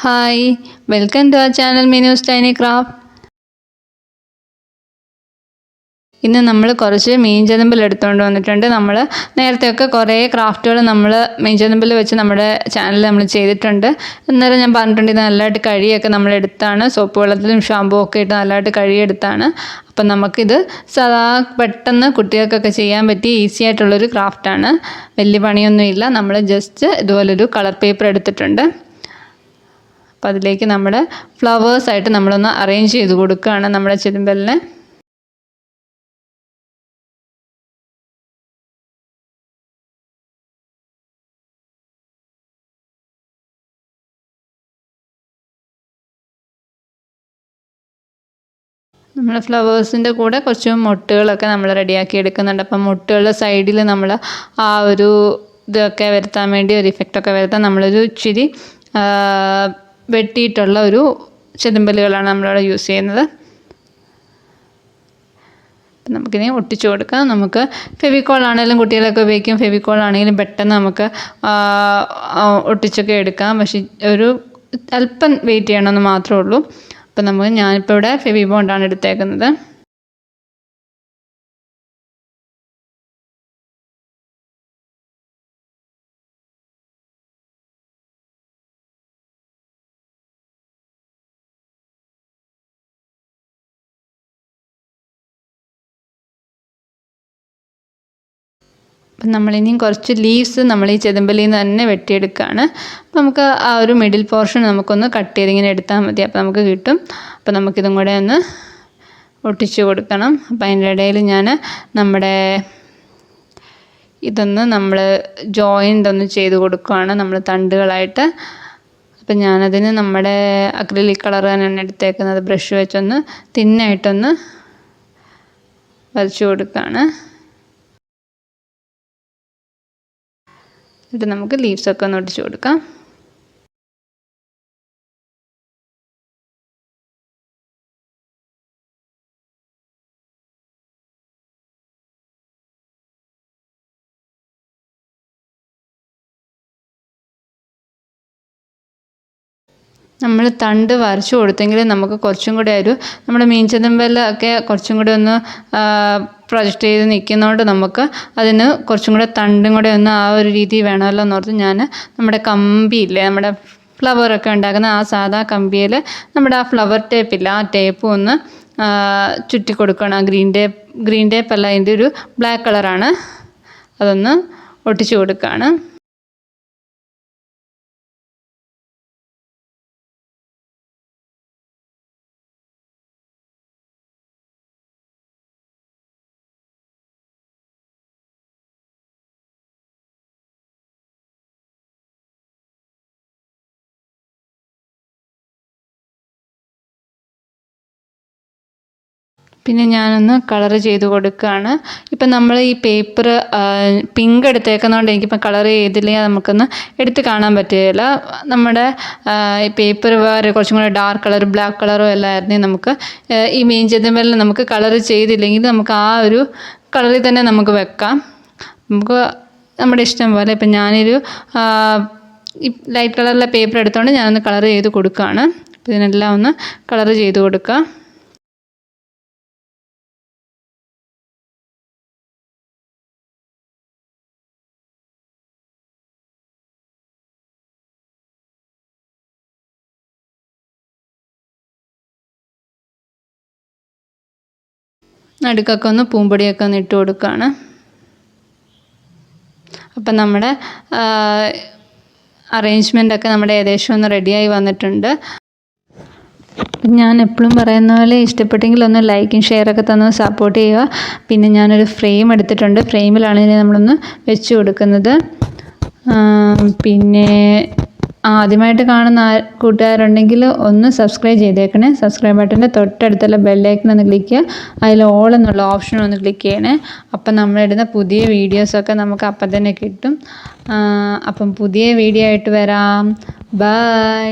Hi, welcome to our channel Minu's Tiny Craft. ഇന്ന് നമ്മൾ കുറച്ച് മീൻചെതുമ്പൽ എടുത്തുകൊണ്ട് വന്നിട്ടുണ്ട്. നമ്മൾ നേരത്തെയൊക്കെ കുറേ ക്രാഫ്റ്റുകൾ നമ്മൾ മീൻചെതുമ്പൽ വെച്ച് നമ്മുടെ ചാനലിൽ നമ്മൾ ചെയ്തിട്ടുണ്ട്. അന്നേരം ഞാൻ പറഞ്ഞിട്ടുണ്ട് ഇത് നല്ലതായിട്ട് കഴുകിയൊക്കെ നമ്മൾ എടുത്താണ്, സോപ്പ് വെള്ളത്തിലും ഷാമ്പൂ ഒക്കെ ഇട്ട് നല്ലതായിട്ട് കഴുകിയെടുത്താണ്. അപ്പം നമുക്കിത് സാധാ പെട്ടെന്ന് കുട്ടികൾക്കൊക്കെ ചെയ്യാൻ പറ്റിയ ഈസി ആയിട്ടുള്ളൊരു ക്രാഫ്റ്റാണ്. വലിയ പണിയൊന്നുമില്ല. നമ്മൾ ജസ്റ്റ് ഇതുപോലൊരു കളർ പേപ്പർ എടുത്തിട്ടുണ്ട്. അപ്പോൾ അതിലേക്ക് നമ്മുടെ ഫ്ലവേഴ്സായിട്ട് നമ്മളൊന്ന് അറേഞ്ച് ചെയ്ത് കൊടുക്കുകയാണ് നമ്മുടെ ചെതുമ്പലിനെ. നമ്മൾ ഫ്ലവേഴ്സിൻ്റെ കൂടെ കുറച്ച് മുട്ടുകളൊക്കെ നമ്മൾ റെഡിയാക്കി എടുക്കുന്നുണ്ട്. അപ്പം മുട്ടുകളുടെ സൈഡിൽ നമ്മൾ ആ ഒരു ഇതൊക്കെ വരുത്താൻ വേണ്ടി ഒരു ഇഫക്റ്റൊക്കെ വരുത്താൻ നമ്മളൊരു ഇച്ചിരി വെട്ടിയിട്ടുള്ള ഒരു ചെതുമ്പലുകളാണ് നമ്മളിവിടെ യൂസ് ചെയ്യുന്നത്. നമുക്കിനി ഒട്ടിച്ചു കൊടുക്കാം. നമുക്ക് ഫെവിക്കോൾ ആണെങ്കിലും കുട്ടികളൊക്കെ ഉപയോഗിക്കും, ഫെവിക്കോൾ ആണെങ്കിലും പെട്ടെന്ന് നമുക്ക് ഒട്ടിച്ചൊക്കെ എടുക്കാം. പക്ഷേ ഒരു അല്പം വെയിറ്റ് ചെയ്യണമെന്ന് മാത്രമേ ഉള്ളൂ. അപ്പം ഞാനിപ്പോൾ ഇവിടെ ഫെവി ബോണ്ടാണ് എടുത്തേക്കുന്നത്. അപ്പം നമ്മളിനിയും കുറച്ച് ലീവ്സ് നമ്മൾ ഈ ചെതുമ്പലിൽ നിന്ന് തന്നെ വെട്ടിയെടുക്കുകയാണ്. അപ്പോൾ നമുക്ക് ആ ഒരു മിഡിൽ പോർഷൻ നമുക്കൊന്ന് കട്ട് ചെയ്ത് ഇങ്ങനെ എടുത്താൽ മതി. അപ്പോൾ നമുക്ക് കിട്ടും. അപ്പോൾ നമുക്കിതും കൂടെ ഒന്ന് ഒട്ടിച്ച് കൊടുക്കണം. അപ്പോൾ അതിൻ്റെ ഇടയിൽ ഞാൻ നമ്മുടെ ഇതൊന്ന് നമ്മൾ ജോയിൻ്റ് ഒന്ന് ചെയ്ത് കൊടുക്കുകയാണ് നമ്മൾ തണ്ടുകളായിട്ട്. അപ്പം ഞാനതിന് നമ്മുടെ അക്രിലിക് കളർ തന്നെയാണ് എടുത്തേക്കുന്നത്. ബ്രഷ് വെച്ചൊന്ന് തിന്നായിട്ടൊന്ന് വരച്ചു കൊടുക്കുകയാണ്. എന്നിട്ട് നമുക്ക് ലീവ്സൊക്കെ ഒന്ന് ഒട്ടിച്ച് കൊടുക്കാം. നമ്മൾ തണ്ട് വരച്ചു കൊടുത്തെങ്കിൽ നമുക്ക് കുറച്ചും കൂടെ നമ്മുടെ മീൻചെതുമ്പലൊക്കെ കുറച്ചും കൂടെ ഒന്ന് പ്രൊജക്റ്റ് ചെയ്ത് നിൽക്കുന്നതുകൊണ്ട് നമുക്ക് അതിന് കുറച്ചും കൂടെ തണ്ടും കൂടെ ഒന്ന് ആ ഒരു രീതി വേണമല്ലോ എന്നോർത്ത് ഞാൻ നമ്മുടെ കമ്പിയില്ലേ, നമ്മുടെ ഫ്ലവറൊക്കെ ഉണ്ടാക്കുന്ന ആ സാധാ കമ്പിയിൽ നമ്മുടെ ആ ഫ്ലവർ ടേപ്പില്ല, ആ ടേപ്പ് ഒന്ന് ചുറ്റി കൊടുക്കണം. ഗ്രീൻ ടേപ്പ് അല്ല, അതിൻ്റെ ഒരു ബ്ലാക്ക് കളറാണ്. അതൊന്ന് ഒട്ടിച്ചു കൊടുക്കുകയാണ്. പിന്നെ ഞാനൊന്ന് കളർ ചെയ്ത് കൊടുക്കുകയാണ്. ഇപ്പം നമ്മൾ ഈ പേപ്പർ പിങ്ക് എടുത്തേക്കുന്നതുകൊണ്ട് എനിക്കിപ്പോൾ കളർ ചെയ്തില്ലെങ്കിൽ നമുക്കൊന്ന് എടുത്ത് കാണാൻ പറ്റുകയില്ല. നമ്മുടെ ഈ പേപ്പർ വേറെ കുറച്ചും കൂടെ ഡാർക്ക് കളർ, ബ്ലാക്ക് കളറോ എല്ലാം ആയിരുന്നെങ്കിൽ നമുക്ക് ഈ മീൻചെതുമ്പലിൽ നമുക്ക് കളർ ചെയ്തില്ലെങ്കിൽ നമുക്ക് ആ ഒരു കളറിൽ തന്നെ നമുക്ക് വെക്കാം. നമുക്ക് നമ്മുടെ ഇഷ്ടം പോലെ. ഇപ്പം ഞാനൊരു ഈ ലൈറ്റ് കളറിലെ പേപ്പർ എടുത്തുകൊണ്ട് ഞാനൊന്ന് കളർ ചെയ്ത് കൊടുക്കുകയാണ്. അപ്പോൾ ഇതിനെല്ലാം ഒന്ന് കളർ ചെയ്ത് കൊടുക്കുക. നടുക്കൊക്കെ ഒന്ന് പൂമ്പൊടിയൊക്കെ ഒന്ന് ഇട്ട് കൊടുക്കുകയാണ്. അപ്പം നമ്മുടെ അറേഞ്ച്മെൻ്റൊക്കെ നമ്മുടെ ഏകദേശം ഒന്ന് റെഡിയായി വന്നിട്ടുണ്ട്. ഞാൻ എപ്പോഴും പറയുന്ന പോലെ ഇഷ്ടപ്പെട്ടെങ്കിൽ ഒന്ന് ലൈക്കും ഷെയറൊക്കെ തന്ന് സപ്പോർട്ട് ചെയ്യുക. പിന്നെ ഞാനൊരു ഫ്രെയിം എടുത്തിട്ടുണ്ട്. ഫ്രെയിമിലാണ് ഇതിനെ നമ്മളൊന്ന് വെച്ച് കൊടുക്കുന്നത്. പിന്നെ ആദ്യമായിട്ട് കാണുന്ന കൂട്ടുകാരുണ്ടെങ്കിൽ ഒന്ന് സബ്സ്ക്രൈബ് ചെയ്തേക്കണേ. സബ്സ്ക്രൈബ് ബട്ടൻ്റെ തൊട്ടടുത്തുള്ള ബെല്ലൈക്കൺ ഒന്ന് ക്ലിക്ക് ചെയ്യുക. അതിൽ ഓൾ എന്നുള്ള ഓപ്ഷൻ ഒന്ന് ക്ലിക്ക് ചെയ്യണേ. അപ്പം നമ്മളിടുന്ന പുതിയ വീഡിയോസൊക്കെ നമുക്ക് അപ്പം തന്നെ കിട്ടും. അപ്പം പുതിയ വീഡിയോ ആയിട്ട് വരാം. ബൈ.